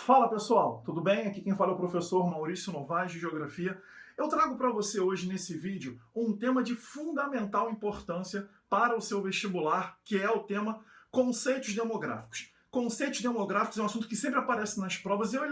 Fala pessoal, tudo bem? Aqui quem fala é o professor Maurício Novaes de Geografia. Eu trago para você hoje nesse vídeo um tema de fundamental importância para o seu vestibular, que é o tema conceitos demográficos. Conceitos demográficos é um assunto que sempre aparece nas provas e eu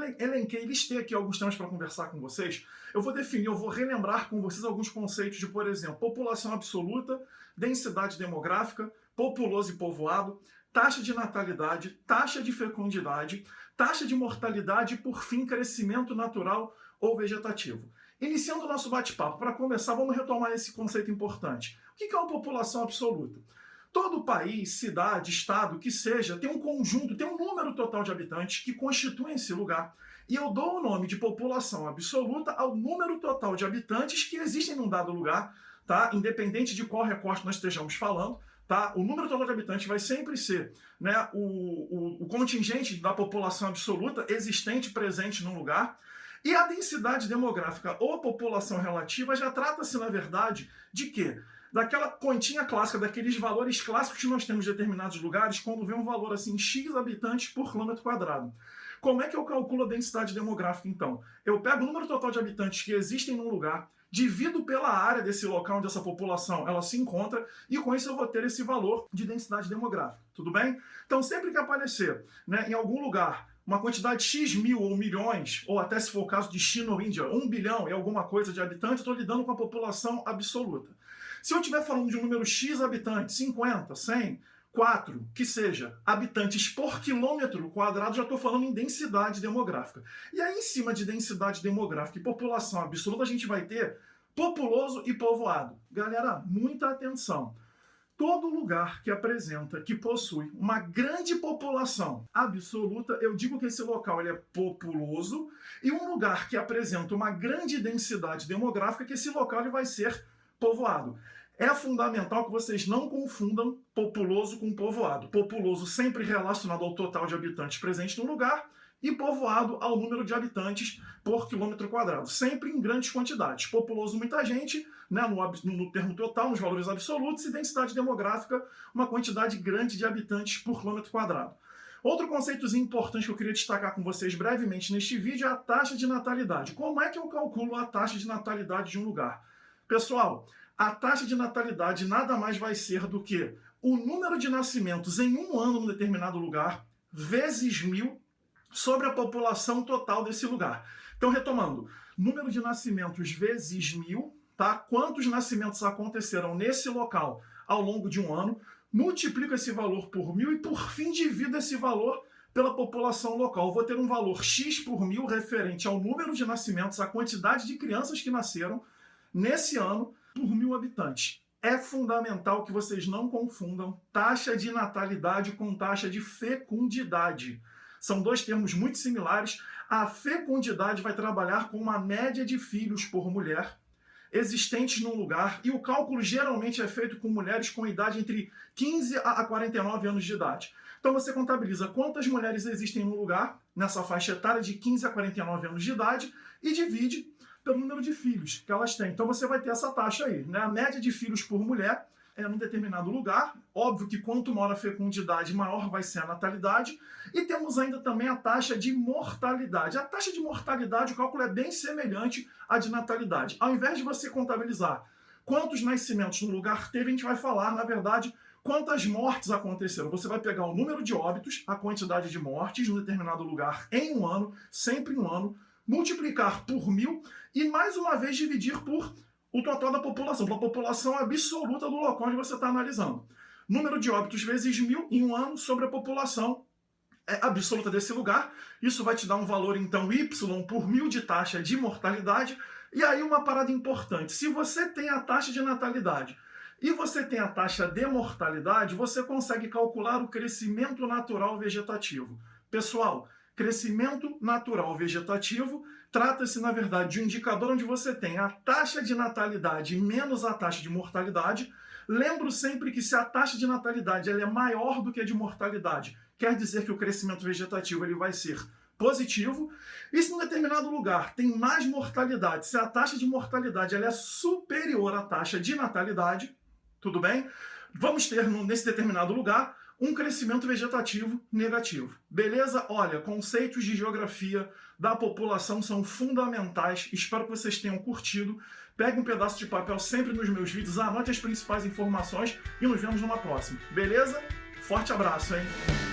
listei aqui alguns temas para conversar com vocês. Eu vou relembrar com vocês alguns conceitos de, por exemplo, população absoluta, densidade demográfica, populoso e povoado, taxa de natalidade, taxa de fecundidade, taxa de mortalidade e, por fim, crescimento natural ou vegetativo. Iniciando o nosso bate-papo, para começar, vamos retomar esse conceito importante. O que é uma população absoluta? Todo país, cidade, estado, que seja, tem um conjunto, tem um número total de habitantes que constituem esse lugar. E eu dou o nome de população absoluta ao número total de habitantes que existem num dado lugar, tá? Independente de qual recorte nós estejamos falando. Tá? O número total de habitantes vai sempre ser, né, o contingente da população absoluta existente, presente num lugar. E a densidade demográfica ou população relativa já trata-se, na verdade, de quê? Daquela continha clássica, daqueles valores clássicos que nós temos em determinados lugares, quando vem um valor assim, X habitantes por quilômetro quadrado. Como é que eu calculo a densidade demográfica, então? Eu pego o número total de habitantes que existem num lugar, divido pela área desse local onde essa população ela se encontra e com isso eu vou ter esse valor de densidade demográfica, tudo bem? Então sempre que aparecer, né, em algum lugar uma quantidade X mil ou milhões, ou até se for o caso de China ou Índia, 1 bilhão e alguma coisa de habitantes, eu estou lidando com a população absoluta. Se eu estiver falando de um número X habitantes, 50, 100, 4, que seja, habitantes por quilômetro quadrado, já estou falando em densidade demográfica. E aí, em cima de densidade demográfica e população absoluta, a gente vai ter populoso e povoado. Galera, muita atenção. Todo lugar que apresenta, que possui uma grande população absoluta, eu digo que esse local ele é populoso, e um lugar que apresenta uma grande densidade demográfica, que esse local ele vai ser povoado. É fundamental que vocês não confundam populoso com povoado. Populoso sempre relacionado ao total de habitantes presentes no lugar e povoado ao número de habitantes por quilômetro quadrado. Sempre em grandes quantidades. Populoso, muita gente, né, no termo total, nos valores absolutos, e densidade demográfica, uma quantidade grande de habitantes por quilômetro quadrado. Outro conceitozinho importante que eu queria destacar com vocês brevemente neste vídeo é a taxa de natalidade. Como é que eu calculo a taxa de natalidade de um lugar? Pessoal, a taxa de natalidade nada mais vai ser do que o número de nascimentos em um ano num determinado lugar, vezes 1000, sobre a população total desse lugar. Então, retomando, número de nascimentos vezes 1000, tá? Quantos nascimentos aconteceram nesse local ao longo de um ano, multiplico esse valor por 1000 e, por fim, divido esse valor pela população local. Eu vou ter um valor X por 1000 referente ao número de nascimentos, a quantidade de crianças que nasceram nesse ano por 1000 habitantes. É fundamental que vocês não confundam taxa de natalidade com taxa de fecundidade. São dois termos muito similares. A fecundidade vai trabalhar com uma média de filhos por mulher existentes num lugar, e o cálculo geralmente é feito com mulheres com idade entre 15 a 49 anos de idade. Então você contabiliza quantas mulheres existem no lugar, nessa faixa etária de 15 a 49 anos de idade, e divide pelo número de filhos que elas têm. Então você vai ter essa taxa aí, né? A média de filhos por mulher num determinado lugar. Óbvio que quanto maior a fecundidade, maior vai ser a natalidade. E temos ainda também a taxa de mortalidade. A taxa de mortalidade, o cálculo é bem semelhante à de natalidade. Ao invés de você contabilizar quantos nascimentos no lugar teve, a gente vai falar, na verdade, quantas mortes aconteceram. Você vai pegar o número de óbitos, a quantidade de mortes no determinado lugar em um ano, sempre em um ano, multiplicar por 1000 e, mais uma vez, dividir por o total da população, pela população absoluta do local onde você está analisando. Número de óbitos vezes 1000 em um ano sobre a população absoluta desse lugar. Isso vai te dar um valor, então, Y por 1000 de taxa de mortalidade. E aí uma parada importante. Se você tem a taxa de natalidade e você tem a taxa de mortalidade, você consegue calcular o crescimento natural vegetativo. Pessoal, crescimento natural vegetativo trata-se, na verdade, de um indicador onde você tem a taxa de natalidade menos a taxa de mortalidade. Lembro sempre que se a taxa de natalidade ela é maior do que a de mortalidade, quer dizer que o crescimento vegetativo ele vai ser positivo. E se em um determinado lugar tem mais mortalidade, se a taxa de mortalidade ela é superior à taxa de natalidade, tudo bem? Vamos ter, nesse determinado lugar, um crescimento vegetativo negativo. Beleza? Olha, conceitos de geografia da população são fundamentais. Espero que vocês tenham curtido. Pegue um pedaço de papel sempre nos meus vídeos, anote as principais informações e nos vemos numa próxima. Beleza? Forte abraço, hein?